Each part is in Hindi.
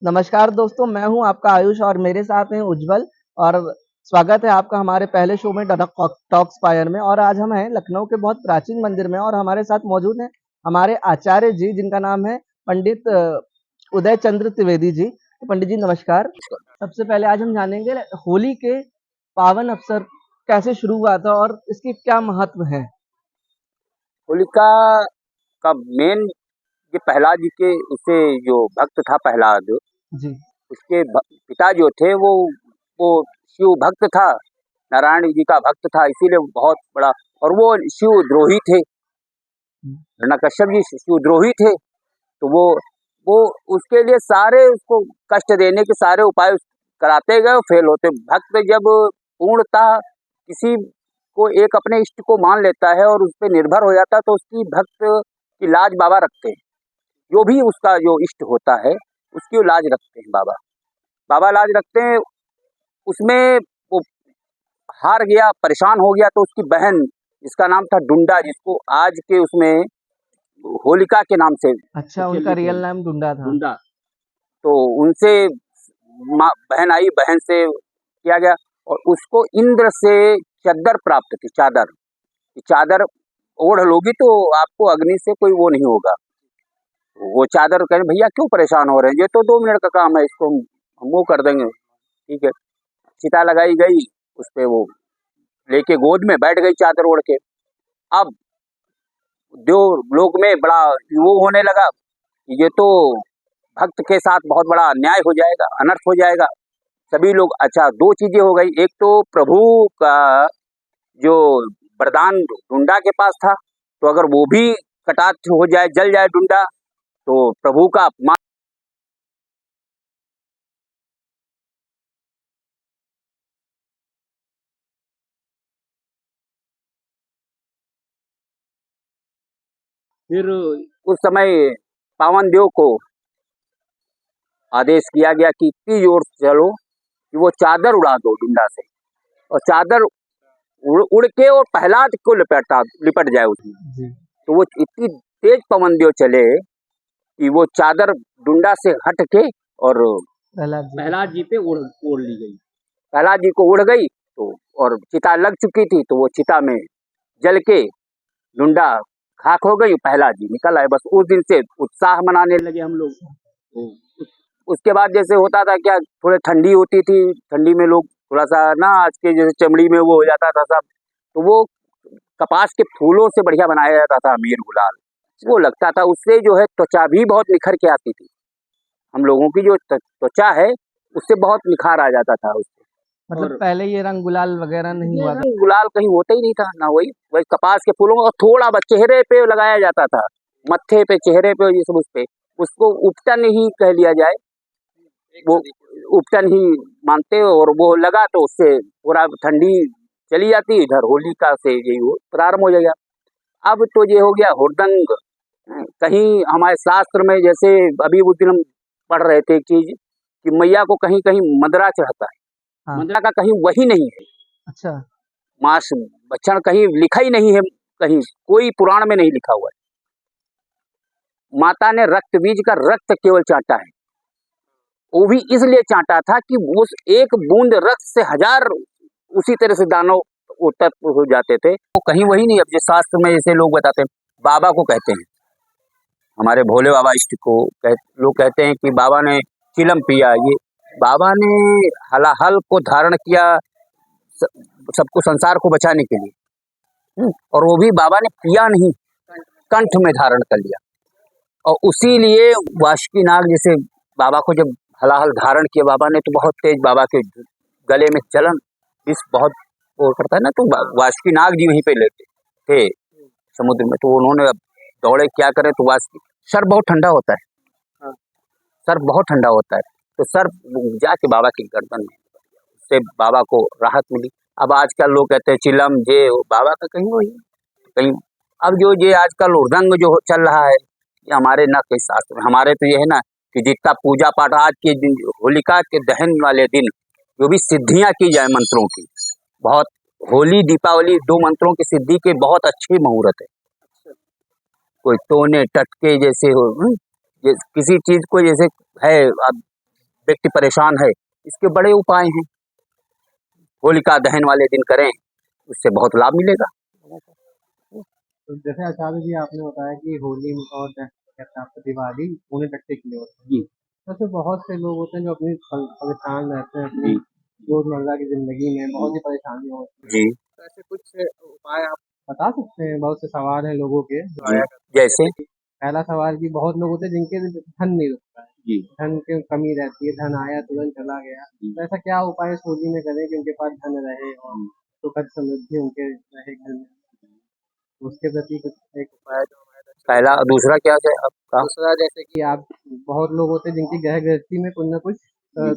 नमस्कार दोस्तों, मैं हूँ आपका आयुष और मेरे साथ हैं उज्जवल और स्वागत है आपका हमारे पहले शो में टॉक्स फायर में। और आज हम हैं लखनऊ के बहुत प्राचीन मंदिर में और हमारे साथ मौजूद हैं हमारे आचार्य जी जिनका नाम है पंडित उदय चंद्र त्रिवेदी जी। तो पंडित जी नमस्कार। सबसे पहले आज हम जानेंगे होली के पावन अवसर कैसे शुरू हुआ था और इसकी क्या महत्व है। होलिका का मेन जो प्रहलाद जी के उससे जो भक्त था प्रहलाद, जी। उसके पिता जो थे वो शिव भक्त था, नारायण जी का भक्त था, इसीलिए बहुत बड़ा। और वो शिव द्रोही थे, हिरण्यकश्यप जी शिव द्रोही थे। तो वो उसके लिए सारे उसको कष्ट देने के सारे उपाय कराते गए, फेल होते। भक्त जब पूर्णतः किसी को एक अपने इष्ट को मान लेता है और उस पर निर्भर हो जाता है तो उसकी भक्त की लाज बाबा रखते हैं। जो भी उसका जो इष्ट होता है उसकी लाज रखते हैं बाबा। बाबा लाज रखते हैं। उसमें वो हार गया, परेशान हो गया, तो उसकी बहन जिसका नाम था डुंडा, जिसको आज के उसमें होलिका के नाम से अच्छा, उनका रियल नाम डुंडा था। डुंडा, तो उनसे बहन आई, बहन से किया गया और उसको इंद्र से चादर प्राप्त थी। चादर ओढ़ लोगी तो आपको अग्नि से कोई वो नहीं होगा। वो चादर कहें भैया क्यों परेशान हो रहे हैं, ये तो 2 मिनट का काम है, इसको हम वो कर देंगे। ठीक है, चिता लगाई गई, उस पे वो लेके गोद में बैठ गई चादर ओढ़ के। अब देव लोक में बड़ा वो होने लगा, ये तो भक्त के साथ बहुत बड़ा अन्याय हो जाएगा, अनर्थ हो जाएगा। सभी लोग, अच्छा 2 चीजें हो गई। एक तो प्रभु का जो वरदान डुंडा के पास था, तो अगर वो भी कटाक्ष हो जाए, जल जाए डुंडा, तो प्रभु का अपमान। फिर उस समय पावन देव को आदेश किया गया कि इतनी जोर से चलो कि वो चादर उड़ा दो डुंडा से, और चादर उड़ के और प्रहलाद को लिपट जाए उसमें। तो वो इतनी तेज पवन देव चले कि वो चादर डुंडा से हट के और प्रहलाद जी पे ओढ़ ली गई। प्रहलाद जी को उड़ गई तो, और चिता लग चुकी थी, तो वो चिता में जल के डुंडा खाक हो गई, प्रहलाद जी निकल आए। बस उस दिन से उत्साह मनाने लगे हम लोग। तो उसके बाद जैसे होता था क्या, थोड़े ठंडी होती थी, ठंडी में लोग थोड़ा सा ना आज के जैसे चमड़ी में वो हो जाता था सब, तो वो कपास के फूलों से बढ़िया बनाया जाता था अमीर गुलाल, वो लगता था। उससे जो है त्वचा भी बहुत निखर के आती थी। हम लोगों की जो त्वचा है उससे बहुत निखार आ जाता था उससे। मतलब पहले ये रंग गुलाल वगैरह नहीं हुआ था। गुलाल कहीं होता ही नहीं था ना, वही कपास के फूलों और थोड़ा चेहरे पे लगाया जाता था, मत्थे पे, चेहरे पे, ये सब उस पे। उसको उपटन ही कह लिया जाए, वो उपटन ही मानते। और वो लगा तो उससे पूरा ठंडी चली जाती, इधर होलिका से यही वो प्रारंभ हो जाएगा। अब तो ये हो गया हुड़दंग। कहीं हमारे शास्त्र में जैसे अभी उस दिन हम पढ़ रहे थे कि मैया को कहीं कहीं मदरा चढ़ता है। हाँ। मदरा का कहीं वही नहीं है। अच्छा। मांस भक्षण कहीं लिखा ही नहीं है, कहीं कोई पुराण में नहीं लिखा हुआ है। माता ने रक्त बीज का रक्त केवल चाटा है, वो भी इसलिए चाटा था कि उस एक बूंद रक्त से 1000 उसी तरह से दानव उत्पन्न हो जाते थे। वो कहीं वही नहीं। अब जिस शास्त्र में जैसे लोग बताते हैं, बाबा को कहते हैं, हमारे भोले बाबा इष्ट को लोग कहते हैं कि बाबा ने चिलम पिया। ये बाबा ने हलाहल को धारण किया सबको, संसार को बचाने के लिए। और वो भी बाबा ने पिया नहीं, कंठ में धारण कर लिया। और उसी लिए वासुकी नाग जैसे बाबा को जब हलाहल धारण किया बाबा ने, तो बहुत तेज बाबा के गले में जलन इस बहुत वो करता है ना, तो वासुकी नाग जी वहीं पे लेटे थे समुद्र में। तो उन्होंने अब दौड़े, क्या करें, तो वासुकी सर बहुत ठंडा होता है, सर बहुत ठंडा होता है, तो सर जाके बाबा की गर्दन में, उससे बाबा को राहत मिली। अब आजकल लोग कहते हैं चिलम, ये बाबा का कहीं वही कहीं। अब जो ये आजकल उर्दंग जो चल रहा है, ये हमारे ना कोई शास्त्र में। हमारे तो ये है ना कि जितना पूजा पाठ आज के दिन, होलिका के दहन वाले दिन जो भी सिद्धियां की जाए मंत्रों की, बहुत होली दीपावली 2 मंत्रों की सिद्धि के बहुत अच्छे मुहूर्त है। कोई टोने टटके जैसे हो, किसी चीज को जैसे है, अब व्यक्ति परेशान है, इसके बड़े उपाय हैं। होलिका दहन वाले दिन करें, उससे बहुत लाभ मिलेगा। तो जैसे आचार्य जी आपने बताया कि होली और कहते हैं आपका दिवाली होने तक के लिए होता है जी। तो ऐसे बहुत से लोग होते हैं जो अपनी परेशान रहते हैं अपनी रोजमर्रा की जिंदगी में बहुत ही परेशानियां होती हैं। जी तो ऐसे कुछ उपाय आप बता सकते हैं? बहुत से सवाल हैं लोगों के जो जी आया करते हैं। जैसे जैसे कि पहला सवाल कि बहुत लोग होते हैं जिनके धन नहीं रुकता है, जी धन की कमी रहती है, धन आया तुरंत चला गया। तो ऐसा क्या उपाय इस होली में करें कि उनके पास धन रहे और सुखद समृद्धि उनके रहे घर में? उसके प्रति कुछ एक उपाय जो हमारे साथ चल पहला, दूसरा क्या है आपका? दूसरा जैसे कि आप बहुत लोग होते हैं जिनकी गृह गृहस्थी में कुछ न कुछ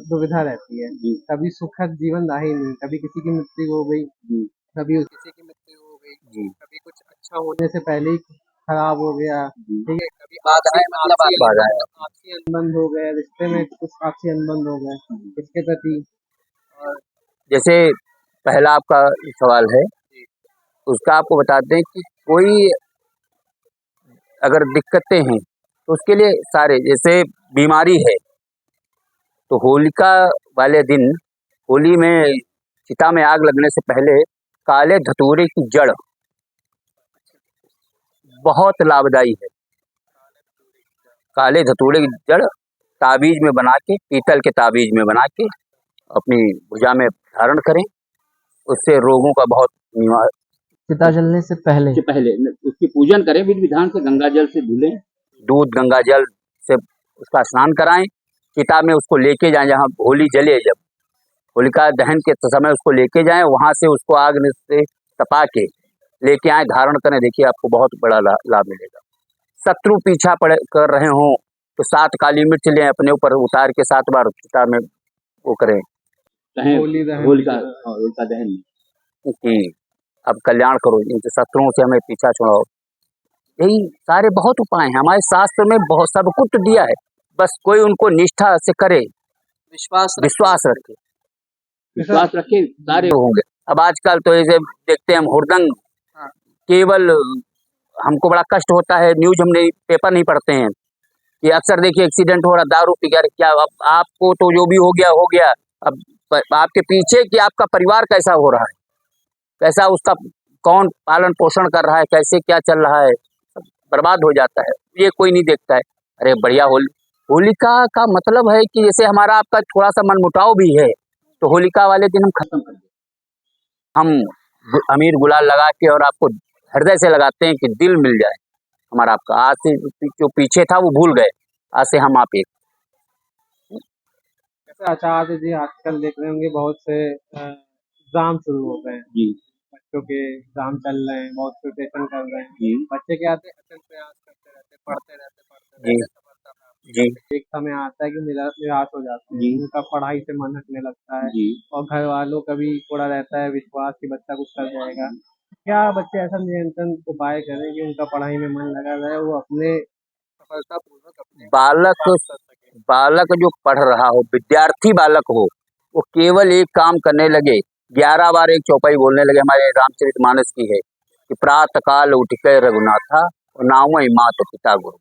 दुविधा रहती है। जी कभी सुखद जीवन रहा ही नहीं, कभी किसी की मृत्यु हो गई, जी कभी किसी की मृत्यु हो गई, जी कभी कुछ अच्छा होने से पहले ही खराब हो गया, जी ठीक है? कभी बाधाएं मतलब बाधाएं आपसी अनबन हो गए, रिश्ते में कुछ आपसी अनबन हो गए, इसके प्रति और जैसे पहला आपका सवाल है, उसका आपको बताते हैं कि कोई अगर दिक्कतें हैं तो उसके लिए सारे, जैसे बीमारी है तो होलिका वाले दिन, होली में चिता में आग लगने से पहले काले धतूरे की जड़ बहुत लाभदायी है। काले धतूरे की जड़ ताबीज में बना के, पीतल के ताबीज में बना के अपनी भुजा में धारण करें, उससे रोगों का बहुत निवार चिता जलने से पहले उसकी पूजन करें, विधि विधान से गंगा जल से धुलें, दूध गंगा जल से उसका स्नान कराएं, चिता में उसको लेके जाएं, जहाँ होली जले, जब होलिका दहन के समय उसको लेके जाएं, वहां से उसको आग में से तपा के लेके आए, धारण करें, देखिए आपको बहुत बड़ा लाभ मिलेगा। शत्रु पीछा कर रहे हों तो 7 काली मिर्च लें, अपने ऊपर उतार के 7 बार चिता में वो करें, होलिका दहन कि अब कल्याण करो, इनसे शत्रुओं से हमें पीछा छुड़ाओ। यही सारे बहुत उपाय हैं हमारे शास्त्र में, बहुत सब कुछ दिया है, बस कोई उनको निष्ठा से करे, विश्वास रखे सारे होंगे। अब आजकल तो ऐसे देखते हैं हम हुड़दंग, केवल हमको बड़ा कष्ट होता है, न्यूज हम नहीं, पेपर नहीं पढ़ते हैं कि अक्सर देखिए एक्सीडेंट हो रहा, दारू पी कर, क्या अब आपको तो जो भी हो गया, अब आपके पीछे कि आपका परिवार कैसा हो रहा है, कैसा उसका कौन पालन पोषण कर रहा है, कैसे क्या चल रहा है, सब बर्बाद हो जाता है, ये कोई नहीं देखता है। अरे बढ़िया होलिका का मतलब है कि जैसे हमारा आपका थोड़ा सा मनमुटाव भी है तो होलिका वाले दिन हम खत्म कर दें, हम अमीर गुलाल लगा के और आपको हृदय से लगाते हैं कि दिल मिल जाए हमारा आपका, आज से जो पीछे था वो भूल गए, आज से हम आप एक। जैसे आचार्य जी आजकल देख रहे होंगे बहुत से एग्जाम शुरू हो गए हैं जी बच्चों के, एग्जाम चल रहे हैं, बहुत प्रिपरेशन कर रहे हैं। जी बच्चे क्या आते हैं, अटल प्रयास करते रहते, पढ़ते रहते जी सफलता प्राप्त जी करते। एक समय आता है कि निराश हो जाते हैं, जी उनका पढ़ाई से मन हटने लगता है जी और घर वालों का भी थोड़ा रहता है विश्वास कि बच्चा कुछ कर जाएगा। क्या बच्चे ऐसा नियंत्रण उपाय करें कि उनका पढ़ाई में मन लगा रहे, वो अपने सफलता पूर्वक अपने बालक प्राप्त कर सके? बालक जो पढ़ रहा हो, विद्यार्थी बालक हो, वो केवल एक काम करने लगे, 11 बार एक चौपाई बोलने लगे, हमारे रामचरितमानस की है कि प्रातः काल उठ के रघुनाथा नावै मात पिता गुरु,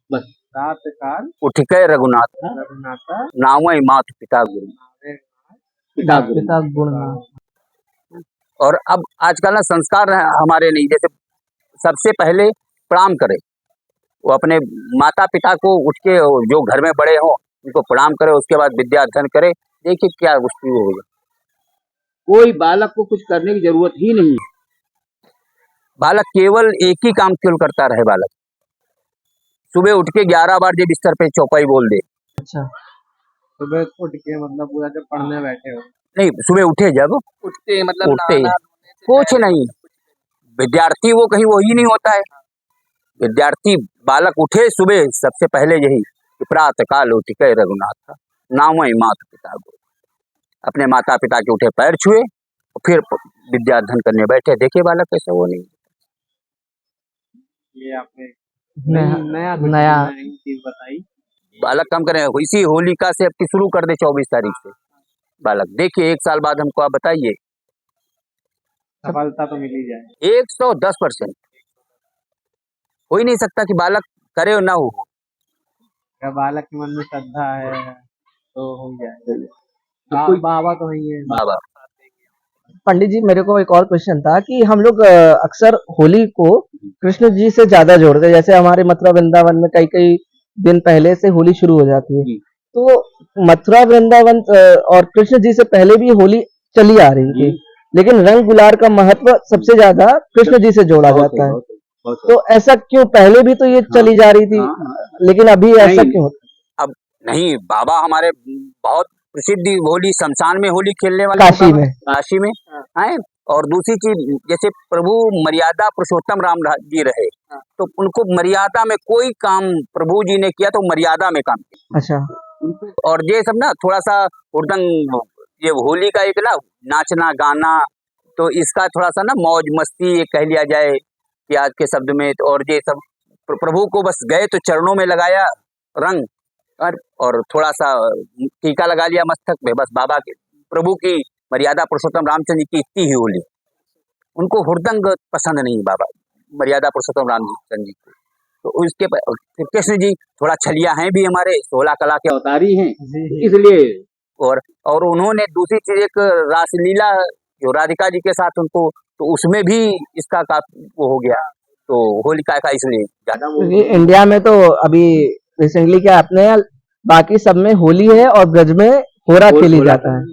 बस रात काल उठ के रघुनाथा रघुनाथा नावै मात पिता गुरु, पिता गुण। और अब आजकल ना संस्कार हमारे नहीं, जैसे सबसे पहले प्रणाम करें, वो अपने माता पिता को उठ के, जो घर में बड़े हों उनको प्रणाम करे, उसके बाद विद्या अध्ययन करे, देखिए क्या उसकी वो होगा। कोई बालक को कुछ करने की जरूरत ही नहीं है, बालक केवल एक ही काम केवल करता रहे, बालक सुबह उठ के 11 बार जब बिस्तर पे चौपाई बोल दे। अच्छा, सुबह उठ के मतलब पूरा जब पढ़ने बैठे हो? नहीं, सुबह उठे जब उठते मतलब उठते नहाना धोने से कुछ पहले नहीं, विद्यार्थी वो कहीं वो ही नहीं होता है, विद्यार्थी बालक उठे सुबह सबसे पहले यही कि प्रातः काल उठ के रघुनाथ नावै मात पिता गुरु, अपने माता पिता के उठे पैर छुए और फिर विद्या अध्ययन करने बैठे, देखिए बालक कैसे वो नहीं। ये आपने नया चीज बताई। बालक काम करें, इसी होलिका से अब शुरू कर दे 24 तारीख से, बालक देखिए 1 साल बाद हमको आप बताइए, सफलता तो मिल ही जाए। 110%। हो ही नहीं सकता कि बालक करे और ना हो। क्या बालक के मन में श्रद्धा है तो हो जाए। तो कोई बाबा तो ही है। बाबा पंडित जी, मेरे को एक और क्वेश्चन था कि हम लोग अक्सर होली को कृष्ण जी से ज्यादा जोड़ते हैं। जैसे हमारे मथुरा वृंदावन में कई कई दिन पहले से होली शुरू हो जाती है। जी तो मथुरा वृंदावन और कृष्ण जी से पहले भी होली चली आ रही थी, जी लेकिन रंग गुलाल का महत्व सबसे ज्यादा कृष्ण जी से जोड़ा बहुत जाता है। बहुत बहुत तो ऐसा क्यों? पहले भी तो ये हाँ चली जा रही थी, हाँ लेकिन अभी ऐसा नहीं क्यों होता अब नहीं बाबा हमारे बहुत प्रसिद्ध होली शमशान में होली खेलने वाले है? हैं काशी बाबा में। काशी में हैं। और दूसरी चीज जैसे प्रभु मर्यादा पुरुषोत्तम राम जी रहे तो उनको मर्यादा में कोई काम प्रभु जी ने किया तो मर्यादा में काम किया। अच्छा। और ये सब ना थोड़ा सा उर्दंग ये होली का एक ना नाचना गाना तो इसका थोड़ा सा ना मौज मस्ती ये कह लिया जाए कि आज के शब्द में। और ये सब प्रभु को बस गए तो चरणों में लगाया रंग और थोड़ा सा टीका लगा लिया मस्तक पे, बस बाबा के प्रभु की मर्यादा पुरुषोत्तम रामचंद्र जी की इतनी ही होली। उनको हुड़दंग पसंद नहीं बाबा मर्यादा पुरुषोत्तम रामचंद्र जी को। तो उसके फिर कृष्ण जी थोड़ा छलिया हैं भी हमारे 16 कला के अवतारी हैं इसलिए। और उन्होंने दूसरी चीज एक रासलीला जो राधिका जी के साथ उनको तो उसमें भी इसका वो हो गया तो होलिका का इसलिए ज्यादा वो क्योंकि इंडिया में तो अभी रिसेंटली क्या अपने बाकी सब में होली है और ब्रज में होरा खेली जाता है।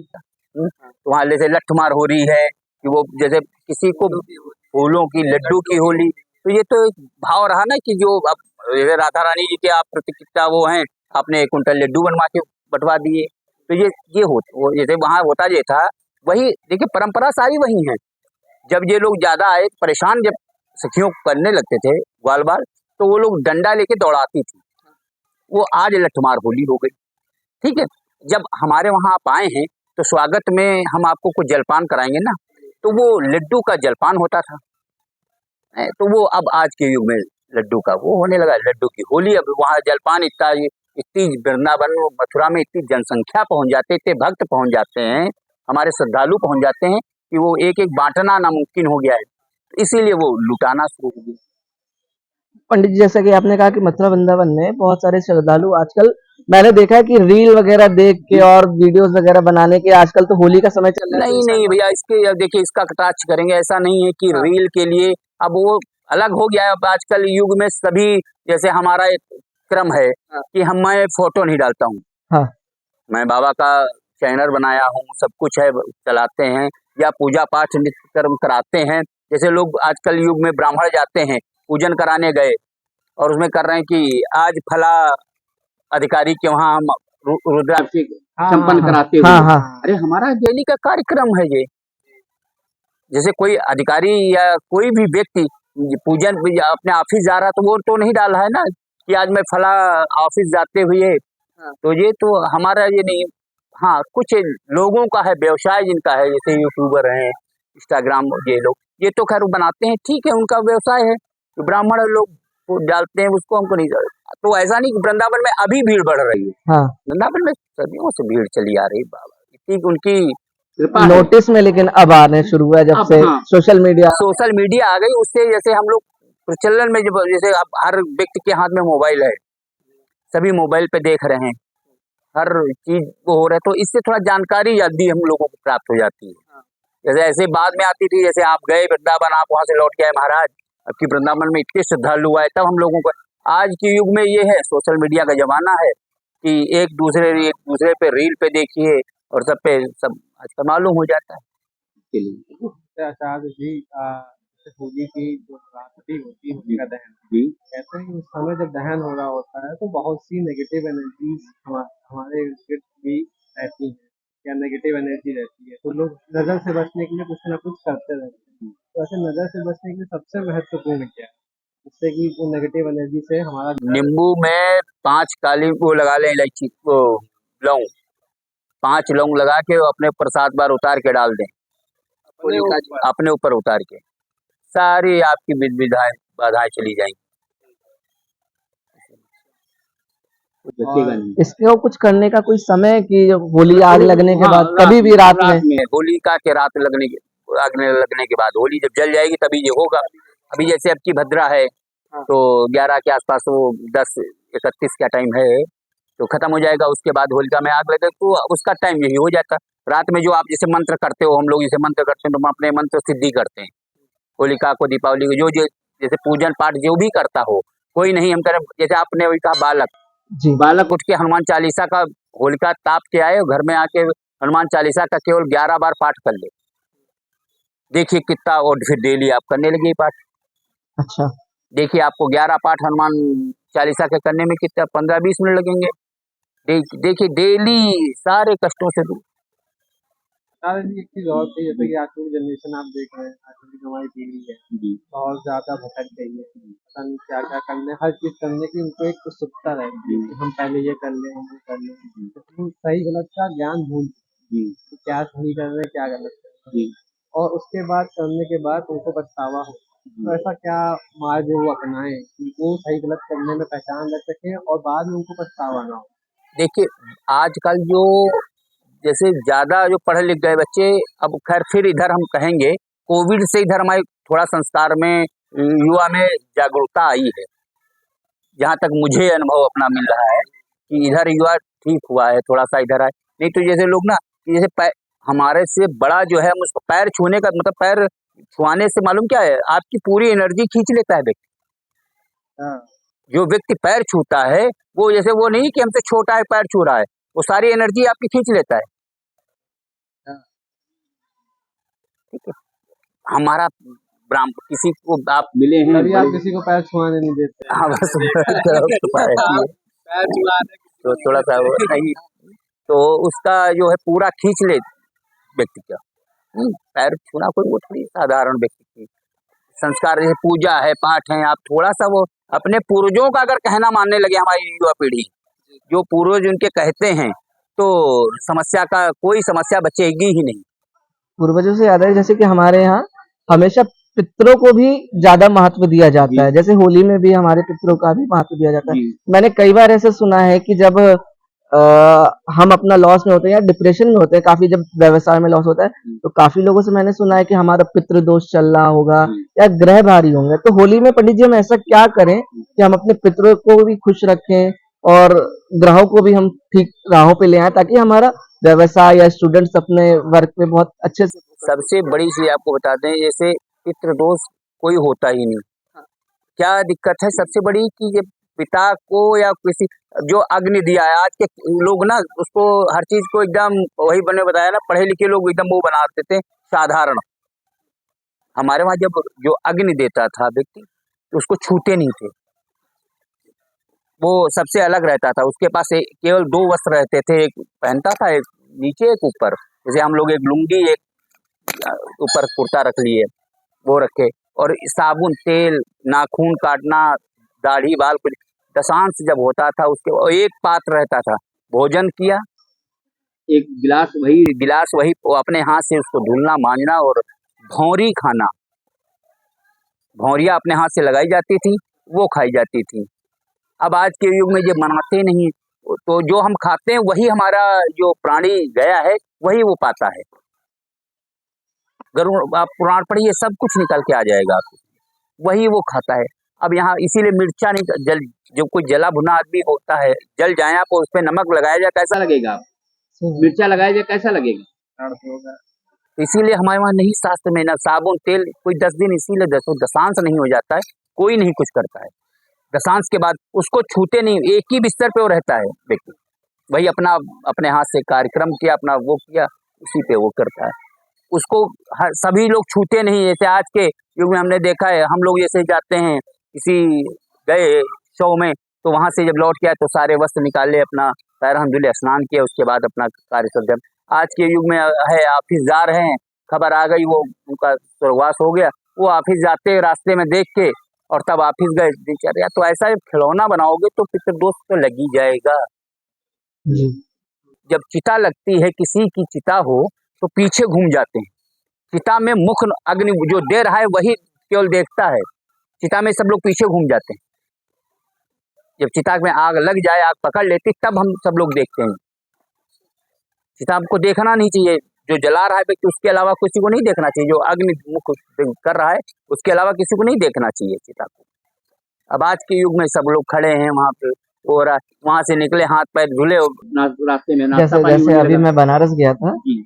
तो वहाँ जैसे लठमार हो रही है कि वो जैसे किसी को फूलों की लड्डू की होली तो ये तो एक भाव रहा ना कि जो अब जैसे राधा रानी जी के आप प्रतिष्ठा वो हैं आपने एक कुंटल लड्डू बनवा के बंटवा दिए तो ये वो जैसे वहाँ होता ये था वही देखिए परंपरा सारी वही है। जब ये लोग ज्यादा आए परेशान जब सखियों को करने लगते थे ग्वाल बाल तो वो लोग डंडा लेके दौड़ाती थी। वो आज लठमार होली हो गई। ठीक है जब हमारे वहाँ आप आए हैं तो स्वागत में हम आपको कुछ जलपान कराएंगे ना तो वो लड्डू का जलपान होता था। तो वो अब आज के युग में लड्डू का वो होने लगा लड्डू की होली। अब वहाँ जलपान इतनी वृंदावन मथुरा में इतनी जनसंख्या पहुंच जाते इतने भक्त पहुंच जाते हैं हमारे श्रद्धालु पहुंच जाते हैं कि वो एक एक बांटना नामुमकिन हो गया है तो इसीलिए वो लुटाना शुरू हो गया। पंडित जी, जैसा कि आपने कहा कि मथुरा वृंदावन में बहुत सारे श्रद्धालु आजकल मैंने देखा है कि रील वगैरह देख के और वीडियोस वगैरह बनाने के आजकल तो होली का समय चल रहा है तो नहीं नहीं भैया इसके अब देखिए इसका कटाक्ष करेंगे ऐसा नहीं है कि रील के लिए अब वो अलग हो गया है। अब आजकल युग में सभी जैसे हमारा एक क्रम है कि मैं फोटो नहीं डालता हूँ। हाँ। मैं बाबा का चैनल बनाया हूँ सब कुछ है चलाते हैं या पूजा पाठ नित्य कर्म कराते हैं। जैसे लोग आजकल युग में ब्राह्मण जाते हैं पूजन कराने गए और उसमें कर रहे हैं कि आज फला अधिकारी के वहाँ हम रुद्राभिषेक संपन्न कराते हुए। हाँ। अरे हमारा डेली का कार्यक्रम है ये। जैसे कोई अधिकारी या कोई भी व्यक्ति पूजन अपने ऑफिस जा रहा तो वो तो नहीं डाल रहा है ना कि आज मैं फला ऑफिस जाते हुए तो ये तो हमारा ये नहीं। हाँ कुछ लोगों का है व्यवसाय जिनका है जैसे यूट्यूबर हैं इंस्टाग्राम ये लोग ये तो खैर बनाते हैं ठीक है उनका व्यवसाय है। तो ब्राह्मण लोग वो डालते हैं उसको हमको नहीं तो ऐसा नहीं कि वृंदावन में अभी भीड़ बढ़ रही है। हाँ। वृंदावन में सदियों से भीड़ चली आ रही बाबा इतनी उनकी नोटिस में लेकिन अब आने शुरू हुआ जब से सोशल मीडिया आ गई उससे जैसे हम लोग प्रचलन में जब जैसे अब हर व्यक्ति के हाथ में मोबाइल है सभी मोबाइल पे देख रहे हैं हर चीज वो हो रहा है तो इससे थोड़ा जानकारी जल्दी हम लोगों को प्राप्त हो जाती है। जैसे ऐसे बाद में आती थी जैसे आप गए वृंदावन आप वहां से लौट के आए महाराज अब की वृंदावन में इतने श्रद्धालु आए तब हम लोगों को। आज के युग में ये है सोशल मीडिया का जमाना है कि एक दूसरे पे रील पे देखिए और सब पे सब आजकल मालूम हो जाता है। आचार्य जी होली की जो रात्रि होती है होली का दहन कहते हैं कि उस समय जब दहन हो रहा होता है तो बहुत सी नेगेटिव एनर्जीज हमारे इर्द भी रहती हैं या नेगेटिव एनर्जी रहती है तो लोग नजर से बचने के लिए कुछ ना कुछ करते रहते हैं। तो ऐसे नजर से बचने के लिए सबसे महत्वपूर्ण क्या है जिससे कि वो नेगेटिव एनर्जी से हमारा नींबू में 5 काली वो लगा लें इलायची वो लौंग 5 लौंग लगा के अपने ऊपर 7 बार उतार के डाल दें अपने ऊपर उतार के सारी आपकी विधाएं बाधाएं चली जाएंगी। इसको कुछ करने का कोई समय कि होली आग लगने के बाद कभी भी रात में होलिका के रात आग लगने के बाद होली जब जल जाएगी तभी ये होगा। अभी जैसे अब की भद्रा है तो 11 के आसपास वो 10-31 का टाइम है तो खत्म हो जाएगा, उसके बाद होलिका में आग लगे तो उसका टाइम यही हो जाता। रात में जो आप जैसे मंत्र करते हो, हम लोग जैसे मंत्र करते हैं तो हम अपने मंत्र सिद्धि करते हैं। होलिका को, दीपावली को, जो जैसे पूजन पाठ जो भी करता हो, कोई नहीं हम करें। जैसे आपने वही कहा बालक जी। बालक उठ के हनुमान चालीसा का होलिका ताप के आए, घर में आके हनुमान चालीसा का केवल 11 बार पाठ कर ले, देखिए कितना, और फिर डेली आप करने लगे ये पाठ। अच्छा। देखिए आपको 11 पाठ हनुमान चालीसा के करने में कितना 15-20 मिनट लगेंगे। देखिए डेली सारे कष्टों से दूर। दादा जी एक चीज और थी, जैसे कि आजकल की जनरेशन आप देख रहे हैं, आजकल की जो हमारी पीढ़ी है बहुत ज्यादा भटक गई है, पता नहीं क्या क्या करने, हर चीज करने की उनको एक उत्सुकता रहती है कि हम पहले ये कर लें, हम वो कर लें, लेकिन सही गलत का ज्ञान भूल कि क्या सही कर रहे हैं, क्या गलत कर रहे हैं, और उसके बाद करने के बाद उनको पछतावा हो। तो ऐसा क्या मार्ग वो अपनाएं कि वो सही गलत करने में पहचान रख सकें और बाद में उनको पछतावा ना हो। देखिए आजकल जो जैसे ज्यादा जो पढ़े लिख गए बच्चे, अब खैर फिर इधर हम कहेंगे कोविड से इधर हमारे थोड़ा संस्कार में, युवा में जागरूकता आई है। जहाँ तक मुझे अनुभव अपना मिल रहा है कि इधर युवा ठीक हुआ है, थोड़ा सा इधर आए। नहीं तो जैसे लोग ना कि जैसे हमारे से बड़ा जो है हम उसको पैर छूने का मतलब, पैर छुआने से मालूम क्या है, आपकी पूरी एनर्जी खींच लेता है व्यक्ति। हाँ। जो व्यक्ति पैर छूता है वो जैसे वो नहीं कि हमसे छोटा है पैर छू रहा है, वो सारी एनर्जी आपकी खींच लेता है। हाँ। ठीक है, हमारा किसी को आप मिले हैं, तभी आप किसी को पैर छुआने नहीं देते हैं। हाँ बस पैर छुआने तो थोड़ा सा वो नहीं, तो उसका जो है पूरा खींच ले व्यक्ति का। पैर छूना कोई वो थोड़ी साधारण व्यक्ति की संस्कार, जैसे पूजा है, पाठ है, आप थोड़ा सा वो अपने पूर्वजों का अगर कहना मानने लगे हमारी युवा पीढ़ी, जो पूर्वज उनके कहते हैं, तो समस्या का कोई समस्या बचेगी ही नहीं। पूर्वजों से याद है जैसे कि हमारे यहाँ हमेशा पितरों को भी ज्यादा महत्व दिया जाता है, जैसे होली में भी हमारे पितरों का भी महत्व दिया जाता है। मैंने कई बार ऐसे सुना है कि जब हम अपना लॉस में होते हैं या डिप्रेशन में होते हैं, काफी जब व्यवसाय में लॉस होता है, तो काफी लोगों से मैंने सुना है कि हमारा पितृ दोष चल रहा होगा या ग्रह भारी होंगे। तो होली में पंडित जी हम ऐसा क्या करें कि हम अपने पितरों को भी खुश रखें और ग्रहों को भी हम ठीक राहों पे ले आए, ताकि हमारा व्यवसाय या स्टूडेंट्स अपने वर्क में बहुत अच्छे से। सबसे बड़ी चीज आपको बता दें, जैसे पितृ दोष कोई होता ही नहीं। क्या दिक्कत है सबसे बड़ी कि ये पिता को या किसी जो अग्नि दिया है, आज के लोग ना उसको हर चीज को एकदम वही बने बताया ना, पढ़े लिखे लोग एकदम वो बना देते साधारण। हमारे वहां जब जो अग्नि देता था व्यक्ति तो उसको छूते नहीं थे, वो सबसे अलग रहता था। उसके पास केवल 2 वस्त्र रहते थे, एक पहनता था, एक नीचे एक ऊपर। जैसे हम लोग एक लुंगी, एक ऊपर कुर्ता रख लिए, वो रखे, और साबुन, तेल, नाखून काटना, दाढ़ी बाल कुछ। दशांश जब होता था उसके एक पात्र रहता था, भोजन किया, एक गिलास वही वो अपने हाथ से उसको धुलना मांजना, और भौरी खाना, भौरिया अपने हाथ से लगाई जाती थी, वो खाई जाती थी। अब आज के युग में ये मनाते नहीं, तो जो हम खाते हैं वही हमारा जो प्राणी गया है वही वो पाता है। गरुड़ आप पुराण पढ़िए, सब कुछ निकल के आ जाएगा आपको, वही वो खाता है। अब यहाँ इसीलिए मिर्चा नहीं, जल जो कोई जला भुना आदमी होता है, जल जाए आप उस पर नमक लगाया जाए कैसा लगेगा, मिर्चा लगाया जाए कैसा लगेगा। इसीलिए हमारे वहाँ नहीं, शास्त्र में ना साबुन तेल, कोई 10 दिन इसीलिए दशांश नहीं हो जाता है, कोई नहीं कुछ करता है। दशांश के बाद उसको छूते नहीं, एक ही बिस्तर पे वो रहता है व्यक्ति, वही अपना अपने हाथ से कार्यक्रम किया, अपना वो किया, उसी पे वो करता है। उसको सभी लोग छूते नहीं। जैसे आज के युग में हमने देखा है, हम लोग जैसे जाते हैं किसी गए शो में, तो वहां से जब लौट के आए तो सारे वस्त्र निकाले, अपना पैर हाथ धुले, स्नान किया, उसके बाद अपना कार्य कर। आज के युग में है ऑफिस जा रहे हैं, खबर आ गई, वो उनका स्वर्गवास हो गया, वो ऑफिस जाते रास्ते में देख के और तब ऑफिस गए, दिनचर्या। तो ऐसा खिलौना बनाओगे तो पितृदोष तो लग ही जाएगा। जब चिता लगती है, किसी की चिता हो तो पीछे घूम जाते हैं। चिता में मुख अग्नि जो दे रहा है वही केवल देखता है, चिता में सब लोग पीछे घूम जाते हैं। जब चिता में आग लग जाए, आग पकड़ लेती, तब हम सब लोग देखते हैं। चिता को देखना नहीं चाहिए, जो जला रहा है व्यक्ति उसके अलावा किसी को नहीं देखना चाहिए, जो अग्नि मुख कर रहा है उसके अलावा किसी को नहीं देखना चाहिए चिता को। अब आज के युग में सब लोग खड़े हैं वहां पे, और वहां से निकले, हाथ पैर धुले, रास्ते में नाश्ता जैसे पानी जैसे होने अभी लगा। मैं बनारस गया था, जी।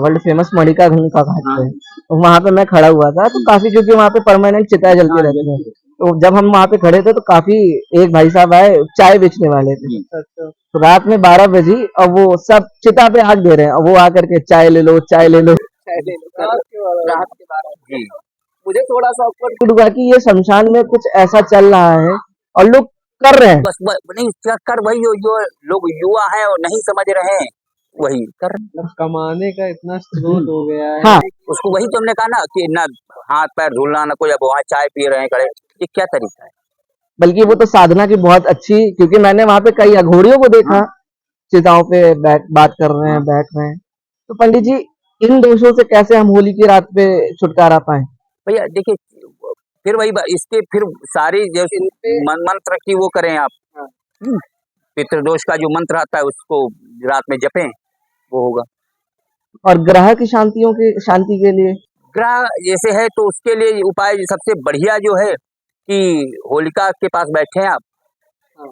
वर्ल्ड फेमस मणिका का घाट हाँ पे, तो वहां पे मैं खड़ा हुआ था, तो काफी, क्योंकि वहां पे परमानेंट चिताएं जलती हाँ, रहती हैं, जल्दी। तो जब हम वहां पे खड़े थे तो काफी, एक भाई साहब आए चाय बेचने वाले थे, जी। अच्छा तो रात में 12 बजी और वो सब चिता पे आग दे रहे हैं, और वो आकर के चाय ले लो, चाय ले लो, चाय ले लो, रात के 12 रात बजे। के 12 जी। मुझे थोड़ा सा awkward फील हुआ कि ये शमशान में कुछ ऐसा चल रहा है और लोग कर रहे हैं। बस नहीं क्या कर, वही जो लोग युवा हैं और नहीं समझ रहे हैं, वही कर रहे हैं। मतलब कमाने का इतना स्रोत हो गया है। हाँ, उसको वही तुमने कहा ना कि ना हाथ पैर धुलना, ना कोई, अब वहाँ चाय पी रहे हैं खड़े, ये क्या तरीका है? बल्कि वो तो साधना की बहुत अच्छी, क्योंकि मैंने वहां पे कई अघोरियों को देखा, हाँ। चिताओं पे बात कर रहे हैं, हाँ। बैठ रहे हैं। तो पंडित जी, इन दोषों से कैसे हम होली की रात पे छुटकारा पाएं? भैया देखिए, फिर वही इसके फिर सारी जैसे मंत्र की वो करें आप, पितृदोष का जो मंत्र आता है उसको रात में जपें, वो होगा। और ग्रह की शांति के लिए ग्रह जैसे है तो उसके लिए उपाय सबसे बढ़िया जो है कि होलिका के पास बैठे आप,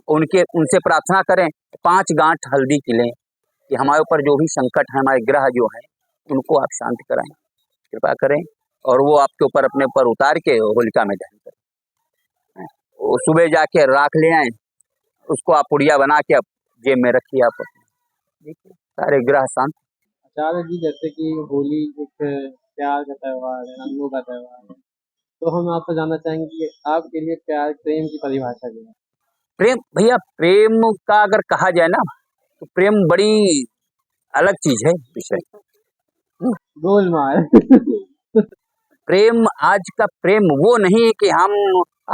उनके उनसे प्रार्थना करें, 5 गांठ हल्दी की लें कि हमारे ऊपर जो भी संकट है, हमारे ग्रह जो है उनको आप शांत कराएं, कृपा करें, और वो आपके ऊपर अपने ऊपर उतार के होलिका में दहन करें। वो सुबह जाके राख ले आए, उसको आप पुड़िया बना के आप जेब में रखिए, आप देखिए सारे ग्रह शांत। आचार्य जी, जैसे कि होली एक प्यार का त्योहार है, रंगों का त्योहार है, तो हम आपसे जानना चाहेंगे कि आपके लिए प्यार प्रेम की परिभाषा क्या है? प्रेम भैया, प्रेम का अगर कहा जाए ना तो प्रेम बड़ी अलग चीज है विषय। गोलमाल। प्रेम, आज का प्रेम वो नहीं है कि हम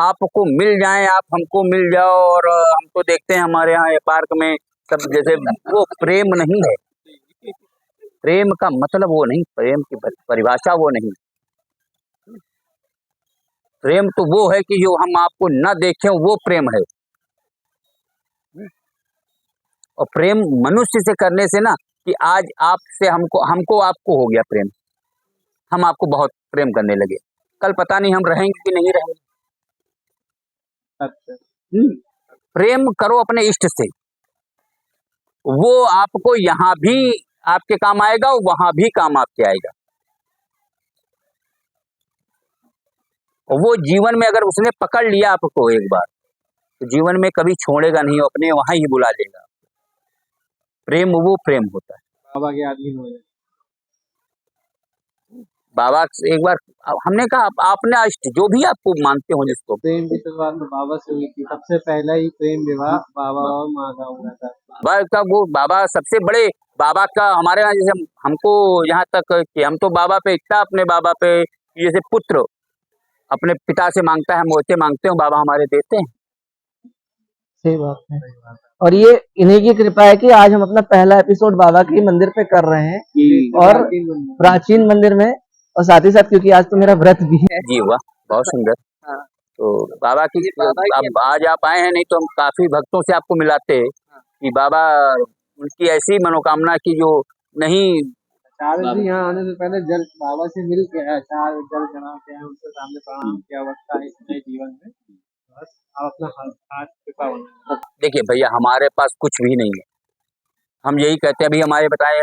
आपको मिल जाएं, आप हमको मिल जाओ, और हम तो देखते हैं हमारे यहाँ पार्क में सब जैसे, वो प्रेम नहीं है। प्रेम का मतलब वो नहीं, प्रेम की परिभाषा वो नहीं। प्रेम तो वो है कि जो हम आपको न देखें, वो प्रेम है। और प्रेम मनुष्य से करने से ना, कि आज आपसे हमको हमको आपको हो गया प्रेम, हम आपको बहुत प्रेम करने लगे, कल पता नहीं हम रहेंगे कि नहीं रहेंगे। अच्छा। प्रेम करो अपने इष्ट से, वो आपको यहाँ भी आपके काम आएगा, वहां भी काम आपके आएगा, और वो जीवन में अगर उसने पकड़ लिया आपको एक बार, तो जीवन में कभी छोड़ेगा नहीं, अपने वहां ही बुला लेगा। प्रेम वो प्रेम होता है। बाबा के अधीन हो जाए। बाबा से एक बार हमने कहा, आपने इष्ट जो भी आपको मानते हो जिसको, प्रेम की शुरुआत तो बाबा से हुई थी, सबसे पहला ही प्रेम विवाह बाबा और माँ का हुआ था। बाबा का वो बाबा सबसे बड़े, बाबा का हमारे यहाँ जैसे हमको यहाँ तक कि हम तो बाबा पे इतना, अपने बाबा पे जैसे पुत्र अपने पिता से मांगता है, हम वैसे मांगते हो, बाबा हमारे देते हैं। सही बात है। और ये इन्हीं की कृपा है कि आज हम अपना पहला एपिसोड बाबा के मंदिर पे कर रहे हैं, और प्राचीन मंदिर में, और साथ ही साथ क्योंकि आज तो मेरा व्रत भी है। जी वाह, बहुत सुंदर। तो बाबा की अब आज आप आए हैं, नहीं तो हम काफी भक्तों से आपको मिलाते कि बाबा उनकी ऐसी मनोकामना की जो नहीं। आचार्य जी यहाँ आने से पहले जल बाबा से मिल के आचार्य जल चढ़ा के आए, उनके सामने प्रणाम किया, अवस्था है इस नए जीवन में, बस आप अपना हाथ कृपा बना। देखिए भैया, हमारे पास कुछ भी नहीं है, हम यही कहते हैं। अभी हमारे बताए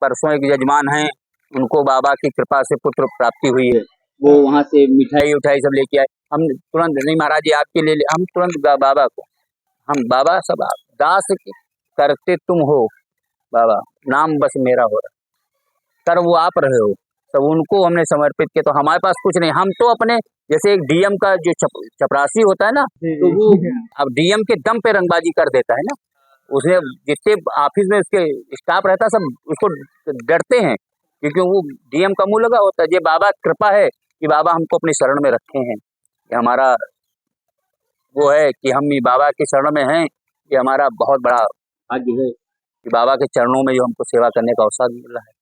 परसों एक यजमान हैं, उनको बाबा की कृपा से पुत्र प्राप्ति हुई है, वो वहां से मिठाई उठाई सब लेके आए, हम तुरंत, नहीं महाराज जी आपके लिए हम तुरंत बाबा को, हम बाबा सब आप दास की करते तुम हो, बाबा नाम बस मेरा हो रहा, कर वो आप रहे हो, सब उनको हमने समर्पित किया। तो हमारे पास कुछ नहीं, हम तो अपने जैसे एक डीएम का जो चपरासी होता है ना, तो वो अब डीएम के दम पे रंगबाजी कर देता है ना, उसने जितने ऑफिस में उसके स्टाफ रहता है सब उसको डरते हैं, क्योंकि वो डीएम का मुंह लगा होता है। ये बाबा कृपा है कि बाबा हमको अपनी शरण में रखे हैं, ये हमारा वो है कि हम ये बाबा की शरण में हैं, ये हमारा बहुत बड़ा भाग्य है कि बाबा के चरणों में जो हमको सेवा करने का अवसर मिल रहा है।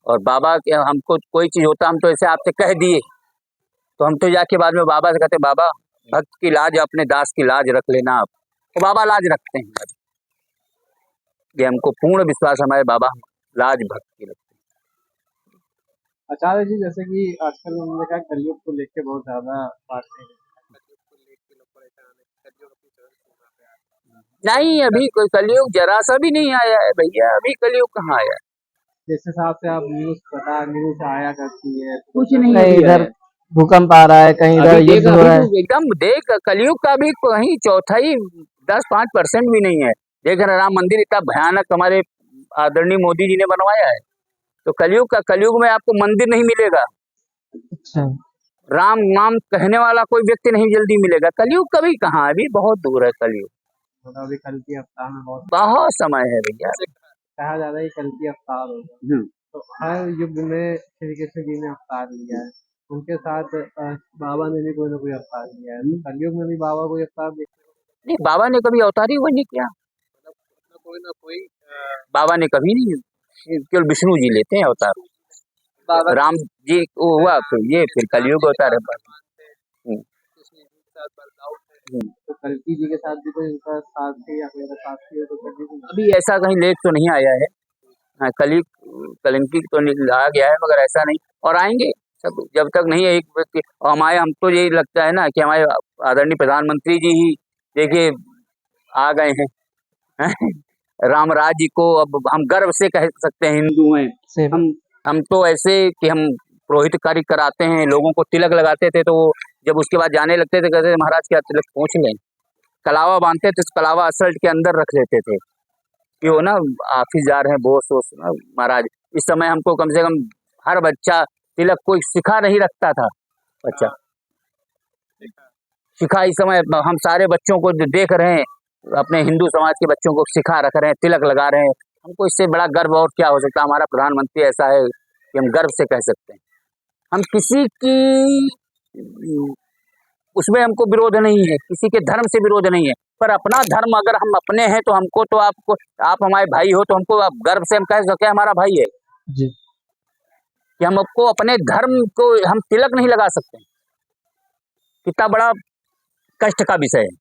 और बाबा के हमको कोई चीज होता, हम तो ऐसे आपसे कह दिए, तो हम तो जाके बाद में बाबा से कहते, बाबा भक्त की लाज, अपने दास की लाज रख लेना आप, तो बाबा लाज रखते हैं। ये हमको पूर्ण विश्वास, हमारे बाबा लाज भक्त की रखते आचार्य जी, जैसे कि आजकल हमने देखा कलयुग को लेके बहुत ज्यादा बातें हैं, कलयुग को लेके लोग परेशान हैं, कलयुग अपनी चरम सीमा पे आ गया है। नहीं, अभी कोई कलयुग जरा सा भी नहीं आया है भैया, अभी कलयुग कहाँ आया है? जिस हिसाब से आप न्यूज आया करती है, तो कुछ नहीं कहीं अभी आया इधर है। भूकंप आ रहा है, कहीं अभी इधर देख, युद्ध हो अभी रहा तो है। एकदम देख, कलयुग का भी कहीं चौथाई 10-5% भी नहीं है। देख रहे राम मंदिर इतना भयानक हमारे आदरणीय मोदी जी ने बनवाया है, तो कलयुग में आपको मंदिर नहीं मिलेगा, अच्छा। राम नाम कहने वाला कोई व्यक्ति नहीं जल्दी मिलेगा। कलयुग कभी कहाँ, अभी बहुत दूर है कलयुग, मतलब अभी कल की अवतार में बहुत समय है भैया। कहा जा रहा है कि कल की अवतार होगा। तो हर युग में श्री कृष्ण जी ने अवतार लिया है, उनके साथ बाबा ने भी कोई ना कोई अवतार लिया है, तो कलयुग में भी बाबा कोई अवतार नहीं, बाबा ने कभी अवतार ही वही नहीं किया, कोई ना कोई बाबा ने कभी नहीं, केवल विष्णु जी लेते हैं अवतार, बाबा राम जी को हुआ फिर ये, फिर कलयुग अवतार है। हम्म, हम्म। तो कल्कि जी के साथ भी कोई उनका साथ थे या फिर साथी हो तो कभी भी अभी ऐसा कहीं लेख तो नहीं आया है। हाँ, कलंकी तो आ गया है, मगर ऐसा नहीं, और आएंगे सब, जब तक नहीं है एक व्यक्ति। और हमारे, हम तो यही लगता है ना कि हमारे आदरणीय प्रधानमंत्री जी ही देखिए आ गए हैं, हैं? राम राज्य को अब हम गर्व से कह सकते हैं, हिंदू हैं से हम तो ऐसे कि हम पुरोहित कार्य कराते हैं, लोगों को तिलक लगाते थे, तो वो जब उसके बाद जाने लगते थे कहते थे महाराज क्या तिलक पूछ लें, कलावा बांधते थे, तो कलावा असल्ट के अंदर रख लेते थे कि वो ना ऑफिस जा रहे हैं बोस वोस ना, महाराज। इस समय हमको कम से कम हर बच्चा तिलक कोई सिखा नहीं रखता था, बच्चा सिखा, इस समय हम सारे बच्चों को जो देख रहे हैं, अपने हिंदू समाज के बच्चों को सिखा रख रहे हैं, तिलक लगा रहे हैं। हमको इससे बड़ा गर्व और क्या हो सकता है, हमारा प्रधानमंत्री ऐसा है कि हम गर्व से कह सकते हैं। हम किसी की उसमें हमको विरोध नहीं है, किसी के धर्म से विरोध नहीं है, पर अपना धर्म अगर हम अपने हैं तो हमको तो आपको, आप हमारे भाई हो तो हमको आप गर्व से हम कह सकते हैं हमारा भाई है, जी। कि हम आपको अपने धर्म को हम तिलक नहीं लगा सकते। कितना बड़ा कष्ट का विषय है।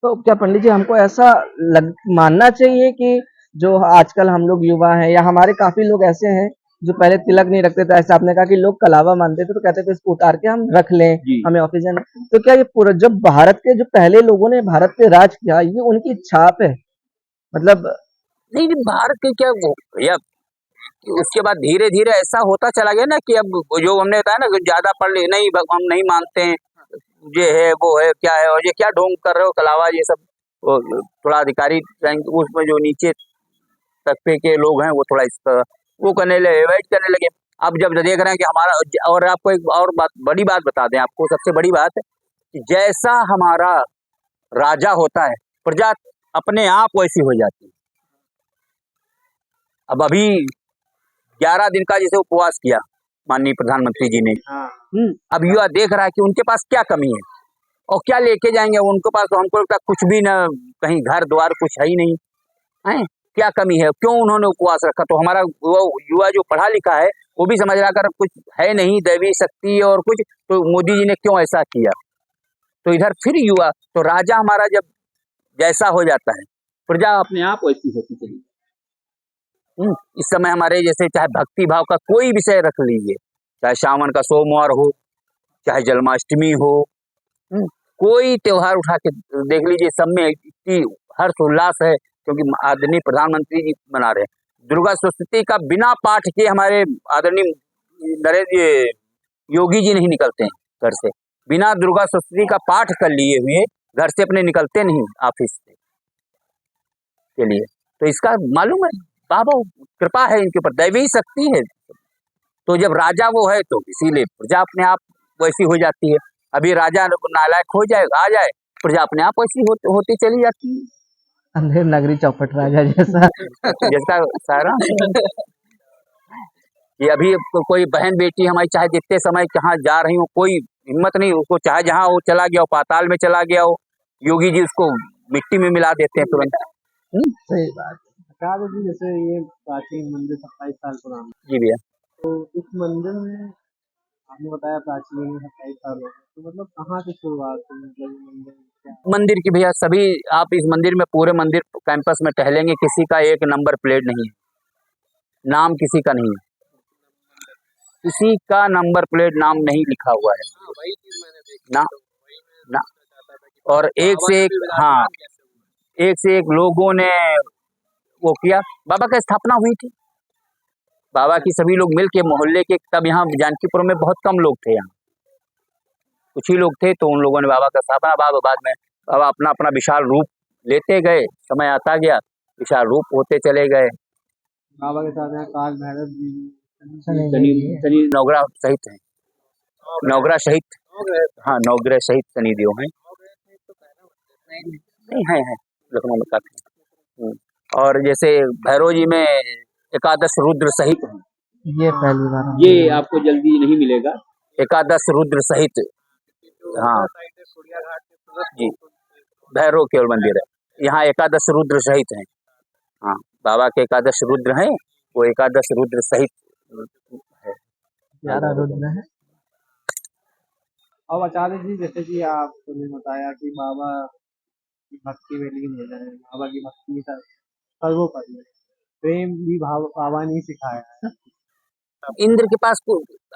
तो क्या पंडित जी हमको ऐसा मानना चाहिए कि जो आजकल हम लोग युवा हैं या हमारे काफी लोग ऐसे हैं जो पहले तिलक नहीं रखते थे, ऐसा आपने कहा कि लोग कलावा मानते थे तो कहते थे इसको उतार के हम रख लें, हमें ऑफिस जाना। तो क्या ये पूरा जब भारत के जो पहले लोगों ने भारत पे राज किया, ये उनकी छाप है, मतलब नहीं नहीं, भारत के क्या वो भैया, उसके बाद धीरे धीरे ऐसा होता चला गया ना कि अब जो हमने बताया ना कि ज्यादा पढ़ ले नहीं, हम नहीं मानते हैं, ये है वो है क्या है, और ये क्या ढोंग कर रहे हो कलावा, ये सब वो थोड़ा अधिकारी रैंक उसमें जो नीचे तबके के लोग हैं वो थोड़ा इस पर वो करने लगे, वेट करने लगे। अब जब देख रहे हैं कि हमारा, और आपको एक और बात, बड़ी बात बता दें आपको, सबसे बड़ी बात है कि जैसा हमारा राजा होता है, प्रजा अपने आप वैसी हो जाती है। अब अभी 11 दिन का जैसे उपवास किया माननीय प्रधानमंत्री जी ने, अब युवा देख रहा है कि उनके पास क्या कमी है और क्या लेके जाएंगे उनके पास, तो हमको लगता है कुछ भी ना, कहीं घर द्वार कुछ है ही नहीं है, क्या कमी है, क्यों उन्होंने उपवास रखा। तो हमारा वो युवा जो पढ़ा लिखा है वो भी समझ रहा, कर कुछ है नहीं दैवी शक्ति और कुछ, तो मोदी जी ने क्यों ऐसा किया। तो इधर फिर युवा, तो राजा हमारा जब जैसा हो जाता है, प्रजा अपने आप वैसी होती चली। इस समय हमारे जैसे चाहे भक्ति भाव का कोई विषय रख लीजिए, चाहे सावन का सोमवार हो, चाहे जन्माष्टमी हो, कोई त्योहार उठा के देख लीजिए, सब में इतनी हर्ष उल्लास है, क्योंकि आदरणीय प्रधानमंत्री जी बना रहे हैं। दुर्गा सप्तमी का बिना पाठ के हमारे आदरणीय नरेंद्र योगी जी नहीं निकलते हैं घर से, बिना दुर्गा सप्तमी का पाठ कर लिए हुए घर से अपने निकलते नहीं ऑफिस के लिए। तो इसका मालूम है, बाबा कृपा है इनके ऊपर, दैवी शक्ति है। तो जब राजा वो है तो इसीलिए प्रजा अपने आप वैसी हो जाती है। अभी राजा नालायक हो जाए, आ जाए, प्रजा अपने आप वैसी होती चली जाती है। अंधेर नगरी चौपट राजा जैसा। जैसा सारा ये अभी कोई बहन बेटी हमारी चाहे जितने समय कहाँ जा रही हो, कोई हिम्मत नहीं, उसको चाहे जहाँ वो चला गया हो, पाताल में चला गया हो, योगी जी उसको मिट्टी में मिला देते हैं तुरंत। सही बात। बता दो कि जैसे ये प्राचीन मंदिर 27 साल पुराना, जी भैया। तो इस मंदिर में आपने बताया प्राचीन में 27 साल हो गए, तो मतलब कहाँ से शुरुआत हुई, मतलब ये मंदिर क्या है? मंदिर की भैया सभी, आप इस मंदिर में पूरे मंदिर कैंपस में टहलेंगे, किसी का एक नंबर प्लेट नहीं है, नाम किसी का नहीं है, किसी का नंबर प्लेट नाम नहीं लिखा हुआ है। वही चीज मैंने देखी, ना तो वही मैं ना पूछना चाहता था कि और एक से एक, हाँ, एक से एक लोगों ने वो किया। बाबा का स्थापना हुई थी, बाबा की सभी लोग मिल के मोहल्ले के, तब यहाँ जानकीपुर में बहुत कम लोग थे, यहाँ कुछ ही लोग थे, तो उन लोगों ने बाबा का स्थापना, बाद में बाबा अपना अपना विशाल रूप लेते गए, समय आता गया, विशाल रूप होते चले गए। बाबा के साथ यहाँ काल भैरव जी, शनि नवग्रह सहित है, नवग्रह सहित, हाँ नवग्रह सहित शनिदेव हैं, नहीं है लखनऊ में काफी। और जैसे भैरव जी में एकादश रुद्र सहित हैं, ये पहली बार ये आपको जल्दी नहीं मिलेगा, एकादश रुद्र सहित, हाँ जी, भैरव केवल मंदिर है, यहाँ एकादश रुद्र सहित हैं, हाँ बाबा के एकादश रुद्र हैं, वो एकादश रुद्र सहित है, 11 रुद्र है। अब आचार्य जी, जैसे कि आपने बताया कि बाबा की भक्ति में लीन हो जाए, बाबा की भक्ति सर्वोपरि है, प्रेम भी बाबा ने ही सिखाया है। इंद्र के पास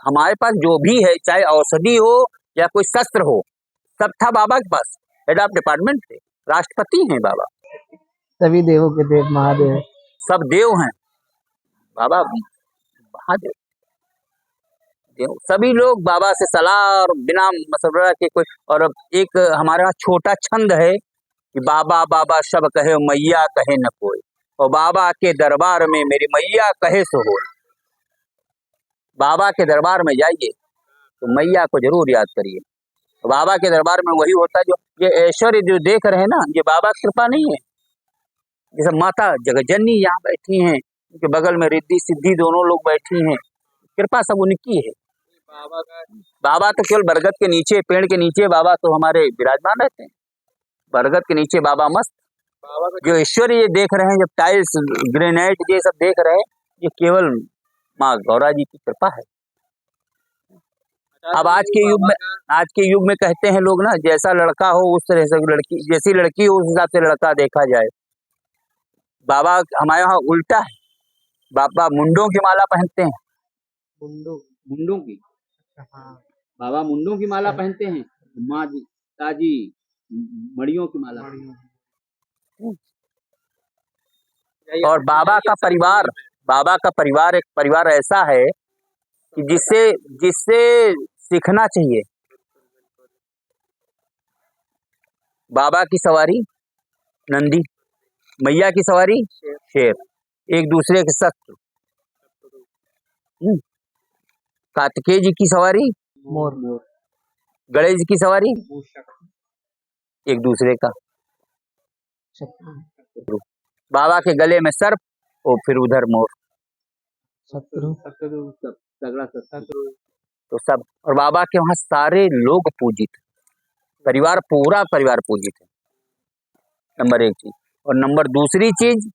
हमारे पास जो भी है, चाहे औषधि हो या कोई शस्त्र हो, सब था बाबा के पास, हेड ऑफ डिपार्टमेंट थे, राष्ट्रपति हैं बाबा, सभी देवों के देव महादेव, सब देव हैं बाबा, महादेव देव, सभी लोग बाबा से सलाह और बिना मशवरा के कोई। और अब एक हमारे यहाँ छोटा छंद है कि बाबा बाबा सब कहे मैया कहे न कोई, और बाबा के दरबार में मेरी मैया कहे सो होए। बाबा के दरबार में जाइए तो मैया को जरूर याद करिए, बाबा के दरबार में वही होता है, जो ये ऐश्वर्य जो देख रहे हैं ना, ये बाबा की कृपा नहीं है। जैसे माता जगतजननी यहाँ बैठी हैं, उनके बगल में रिद्धि सिद्धि दोनों लोग बैठी हैं, कृपा सब उनकी है। बाबा तो केवल बरगद के नीचे, पेड़ के नीचे बाबा तो हमारे विराजमान रहते हैं, बरगद के नीचे बाबा मस्त। जो ऐश्वर्य ये देख रहे हैं, जब टाइल्स ग्रेनाइट ये सब देख रहे हैं, ये केवल माँ गौरा जी की कृपा है। अब आज के युग में कहते हैं लोग ना, जैसा लड़का हो उस तरह से लड़की, जैसी लड़की हो उस हिसाब से लड़का देखा जाए। बाबा हमारे यहाँ उल्टा है, बाबा मुंडों की माला पहनते हैं, मुंडों की, हाँ, बाबा मुंडों की माला पहनते हैं, माँ जी ताजी मड़ियों की माला। और बाबा का परिवार एक परिवार ऐसा है कि जिससे सीखना चाहिए। बाबा की सवारी नंदी, मैया की सवारी शेर, एक दूसरे के शत्रु। कार्तिकेय जी की सवारी मोर, गणेश जी की सवारी एक दूसरे का शत्रु, बाबा के गले में सर्प और फिर उधर मोर, शत्रु, तगड़ा शत्रु। तो सब, और बाबा के वहाँ सारे लोग पूजित, परिवार पूरा परिवार पूजित है, नंबर एक चीज। और नंबर दूसरी चीज,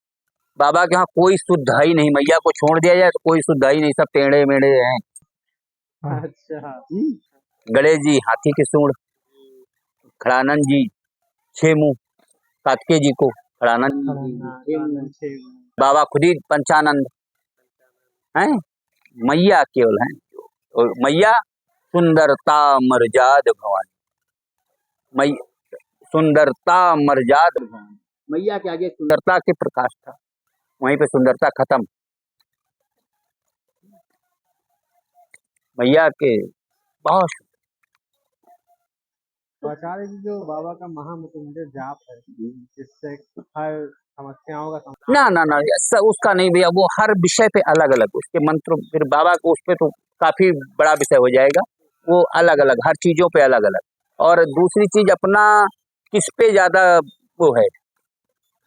बाबा के यहाँ कोई शुद्धाई नहीं, मैया को छोड़ दिया जाए तो कोई शुद्धाई नहीं, सब टेढ़े मेढ़े हैं। अच्छा, गणेश जी हाथी के सूंड, खड़ानंद जी छह मुंह, कार्तिकेय जी को खड़ानंद, बाबा खुद ही पंचानंद हैं, मैया केवल हैं। और मैया सुंदरता मर्याद भवानी, मैया सुंदरता मर्याद भवानी, मैया के आगे सुंदरता के प्रकाश था, वहीं पे सुंदरता खत्म। मैया के बहुत। तो आचार्य जी, जो बाबा का महामृत्युंजय जाप है, जिससे हर समस्याओं का ना उसका नहीं भैया, वो हर विषय पे अलग अलग उसके मंत्र, फिर बाबा को उस पे तो काफी बड़ा विषय हो जाएगा, वो अलग अलग हर चीजों पे अलग अलग। और दूसरी चीज, अपना किस पे ज्यादा वो है,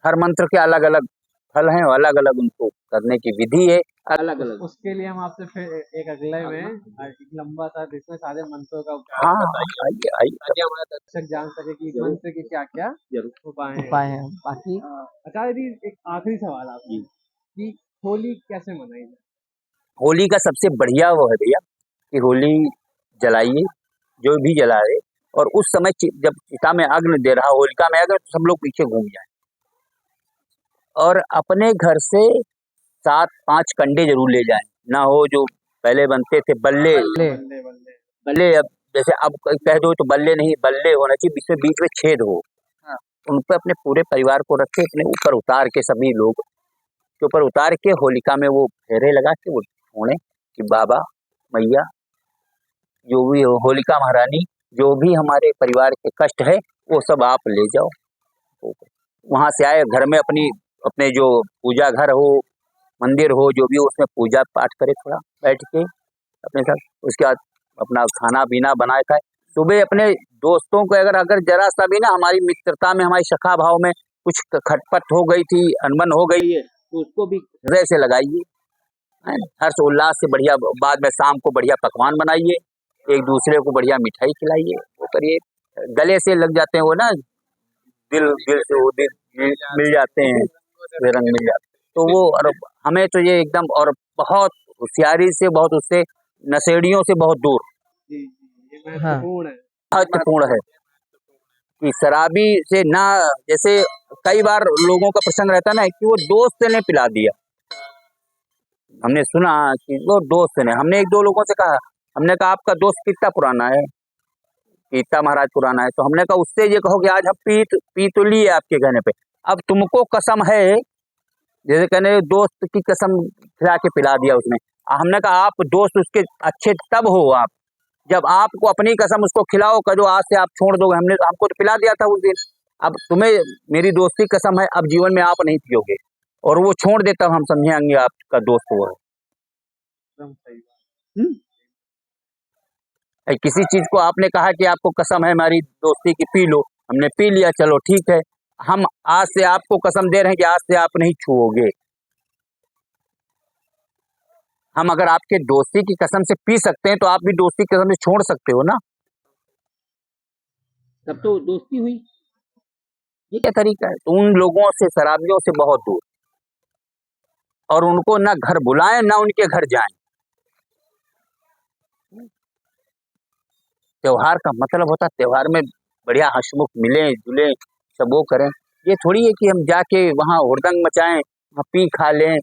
हर मंत्र के अलग अलग फल हैं और अलग अलग उनको करने की विधि है, अलग अलग। उसके लिए हम आपसे फिर एक अगले में एक लंबा सा, जिसमें सारे मंत्रों का हाँ आइए ताकि हमारे दर्शक जान सके कि मंत्र के क्या क्या उपाय हैं। बाकी आचार्य जी, एक आखिरी सवाल आपकी कि होली कैसे मनाई जाए? होली का सबसे बढ़िया वो है भैया कि होली जलाइए, जो भी जलाए, और उस समय जब चिता में अग्नि दे रहा, होलिका में अगर सब लोग पीछे घूम जाए, और अपने घर से 7-5 कंडे जरूर ले जाएं, ना हो जो पहले बनते थे बल्ले, अब जैसे अब कह दो तो बल्ले नहीं, बल्ले होना चाहिए, इसमें बीच में छेद हो। हाँ। उन पे अपने पूरे परिवार को रख के अपने ऊपर उतार के सभी लोग के ऊपर उतार के होलिका में वो फेरे लगा के वो छोड़े कि बाबा मैया जो भी हो, होलिका महारानी जो भी हमारे परिवार के कष्ट है वो सब आप ले जाओ। वहां से आए घर में अपने जो पूजा घर हो, मंदिर हो, जो भी हो उसमें पूजा पाठ करे थोड़ा बैठ के अपने साथ। उसके बाद अपना खाना पीना बनाए खाए। सुबह अपने दोस्तों को अगर जरा सा भी ना हमारी मित्रता में, हमारी सखा भाव में कुछ खटपट हो गई थी, अनबन हो गई है, तो उसको भी हृदय से लगाइए, हर्ष उल्लास से बढ़िया। बाद में शाम को बढ़िया पकवान बनाइए, एक दूसरे को बढ़िया मिठाई खिलाइए, वो करिए। गले से लग जाते हैं वो ना, दिल दिल से वो दिल मिल जाते हैं, वे रंग मिल जाते हैं। तो वो और हमें तो ये एकदम और बहुत होशियारी से, बहुत उससे नशेड़ियों से बहुत दूर जी, जी, ये हाँ। महत्वपूर्ण है। महत्वपूर्ण है कि शराबी से ना, जैसे कई बार लोगों का प्रसंग रहता है ना कि वो दोस्त ने पिला दिया। हमने सुना कि वो दोस्त ने, हमने एक दो लोगों से कहा, हमने कहा आपका दोस्त कितना पुराना है? गीता महाराज पुराना है। तो हमने कहा उससे ये कहो कि आज हम पी तो लिए आपके कहने पे, अब तुमको कसम है, जैसे कहने दोस्त की कसम खिला के पिला दिया उसने। हमने कहा आप दोस्त उसके अच्छे तब हो आप जब आपको अपनी कसम उसको खिलाओ, कहो आज से आप छोड़ दोगे। हमको तो पिला दिया था उस दिन, अब तुम्हें मेरी दोस्ती कसम है अब जीवन में आप नहीं पियोगे, और वो छोड़ देता हम समझेंगे आपका दोस्त वो है। एकदम सही बात। किसी चीज को आपने कहा कि आपको कसम है हमारी दोस्ती की, पी लो, हमने पी लिया, चलो ठीक है, हम आज से आपको कसम दे रहे हैं कि आज से आप नहीं छुओगे। हम अगर आपके दोस्ती की कसम से पी सकते हैं तो आप भी दोस्ती की कसम से छोड़ सकते हो ना, तब तो दोस्ती हुई। ये क्या तरीका है? तो उन लोगों से, शराबियों से बहुत दूर, और उनको ना घर बुलाएं ना उनके घर जाएं। त्योहार का मतलब होता है त्योहार में बढ़िया हंसमुख मिले जुले, सब वो करें। ये थोड़ी है कि हम जाके वहाँ हुड़दंग मचाएं, वहाँ पी खा लें,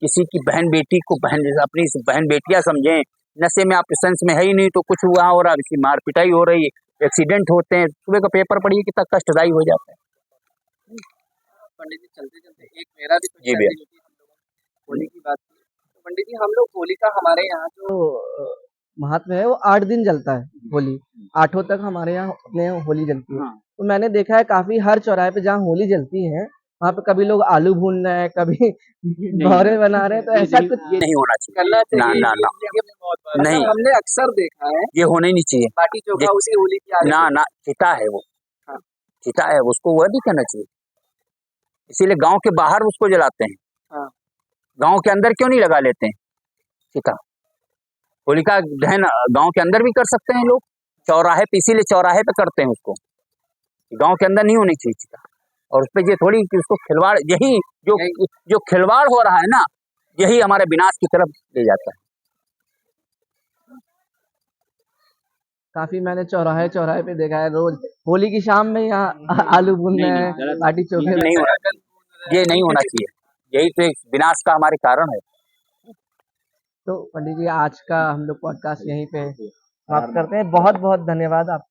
किसी की बहन बेटी को अपनी बहन बेटियां समझें। नशे में आप सेंस में है ही नहीं तो कुछ वहाँ हो रहा है, किसी मार पिटाई हो रही है, एक्सीडेंट होते हैं, सुबह का पेपर पढ़िए कितना कष्टदायी हो जाता है। पंडित जी चलते चलते एक मेरा भी जी भैया। होली की बात की। तो पंडित जी हम लोग होली का हमारे यहाँ जो महात्म्य है वो 8 दिन जलता है होली। 8 तक हमारे यहाँ अपने यहाँ होली जलती है। हाँ। तो मैंने देखा है काफ़ी हर चौराहे पे जहाँ होली जलती है, वहाँ पे कभी लोग आलू भून रहे हैं, कभी भौरे बना रहे हैं, तो ऐसा कुछ ये नहीं होना चाहिए, करना ना चाहिए। ना ना, नहीं, हमने अक्सर देखा है ये होना ही नहीं चाहिए। बाटी चोखा उसी होली की ना ना, चिता है वो, चिता है, उसको वह नहीं करना चाहिए। इसीलिए गांव के बाहर उसको जलाते हैं, हाँ। गांव के अंदर क्यों नहीं लगा लेते हैं चिता? होलिका दहन गांव के अंदर भी कर सकते हैं लोग, चौराहे पे, इसीलिए चौराहे पे करते हैं उसको, गांव के अंदर नहीं होनी चाहिए चिता। और उसपे ये थोड़ी कि उसको खिलवाड़, यही जो खिलवाड़ हो रहा है ना, यही हमारे विनाश की तरफ ले जाता है। काफ़ी मैंने चौराहे पे देखा है रोज़ होली की शाम में यहाँ आलू भून रहे हैं, बाटी चोखे ये नहीं होना, ये नहीं होना चाहिए, यही तो एक विनाश का हमारे कारण है। तो पंडित जी आज का हम लोग पॉडकास्ट यहीं पे समाप्त करते हैं। बहुत-बहुत धन्यवाद आप